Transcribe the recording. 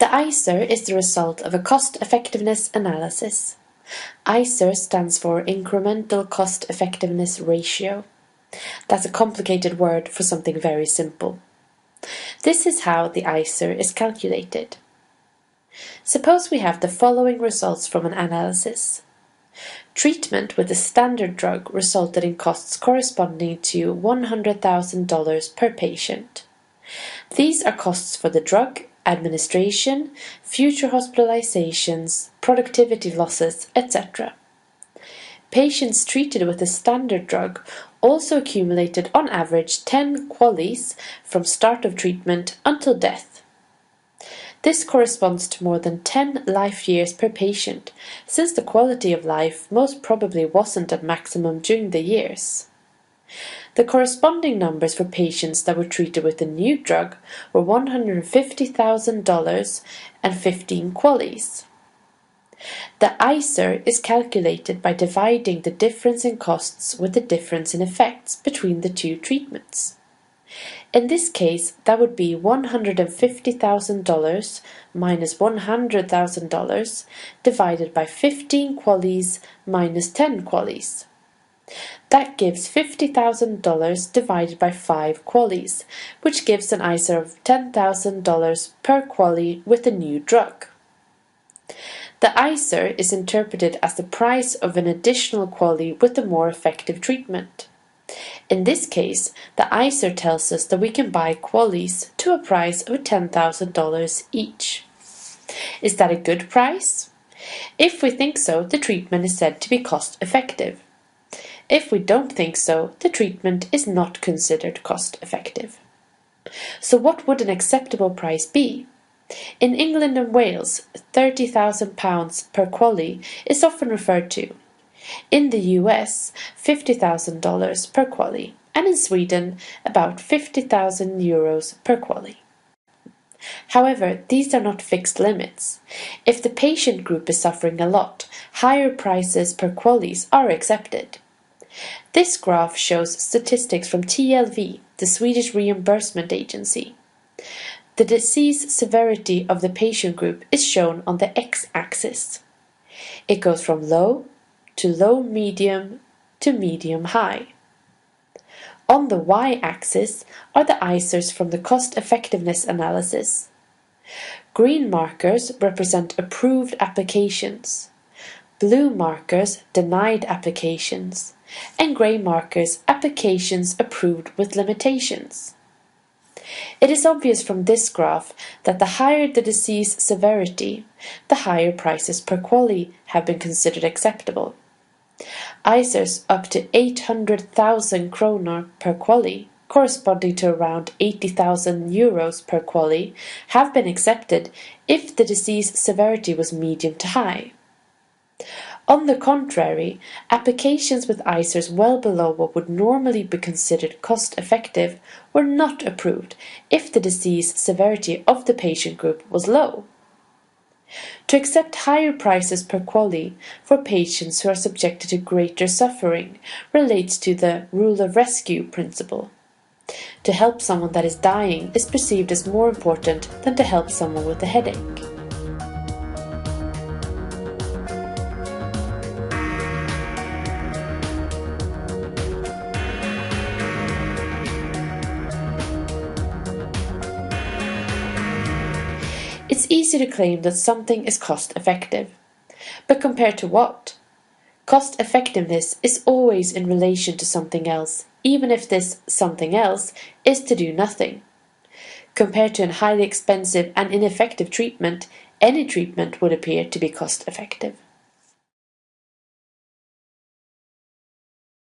The ICER is the result of a cost-effectiveness analysis. ICER stands for Incremental Cost-Effectiveness Ratio. That's a complicated word for something very simple. This is how the ICER is calculated. Suppose we have the following results from an analysis. Treatment with a standard drug resulted in costs corresponding to $100,000 per patient. These are costs for the drug, administration, future hospitalizations, productivity losses, etc. Patients treated with a standard drug also accumulated on average 10 QALYs from start of treatment until death. This corresponds to more than 10 life years per patient, since the quality of life most probably wasn't at maximum during the years. The corresponding numbers for patients that were treated with the new drug were $150,000 and 15 QALYs. The ICER is calculated by dividing the difference in costs with the difference in effects between the two treatments. In this case, that would be $150,000 minus $100,000 divided by 15 QALYs minus 10 QALYs. That gives $50,000 divided by 5 QALYs, which gives an ICER of $10,000 per QALY with the new drug. The ICER is interpreted as the price of an additional QALY with a more effective treatment. In this case, the ICER tells us that we can buy QALYs to a price of $10,000 each. Is that a good price? If we think so, the treatment is said to be cost-effective. If we don't think so, the treatment is not considered cost-effective. So what would an acceptable price be? In England and Wales, £30,000 per QALY is often referred to. In the US, $50,000 per QALY, and in Sweden, about 50,000 euros per QALY. However, these are not fixed limits. If the patient group is suffering a lot, higher prices per QALYs are accepted. This graph shows statistics from TLV, the Swedish reimbursement agency. The disease severity of the patient group is shown on the x-axis. It goes from low to low-medium to medium-high. On the y-axis are the ICERs from the cost-effectiveness analysis. Green markers represent approved applications, blue markers denied applications, and grey markers applications approved with limitations. It is obvious from this graph that the higher the disease severity, the higher prices per QALY have been considered acceptable. ICERs up to 800,000 kronor per QALY, corresponding to around 80,000 euros per QALY, have been accepted if the disease severity was medium to high. On the contrary, applications with ICERs well below what would normally be considered cost-effective were not approved if the disease severity of the patient group was low. To accept higher prices per QALY for patients who are subjected to greater suffering relates to the rule of rescue principle. To help someone that is dying is perceived as more important than to help someone with a headache. It's easy to claim that something is cost-effective. But compared to what? Cost-effectiveness is always in relation to something else, even if this something else is to do nothing. Compared to a highly expensive and ineffective treatment, any treatment would appear to be cost-effective.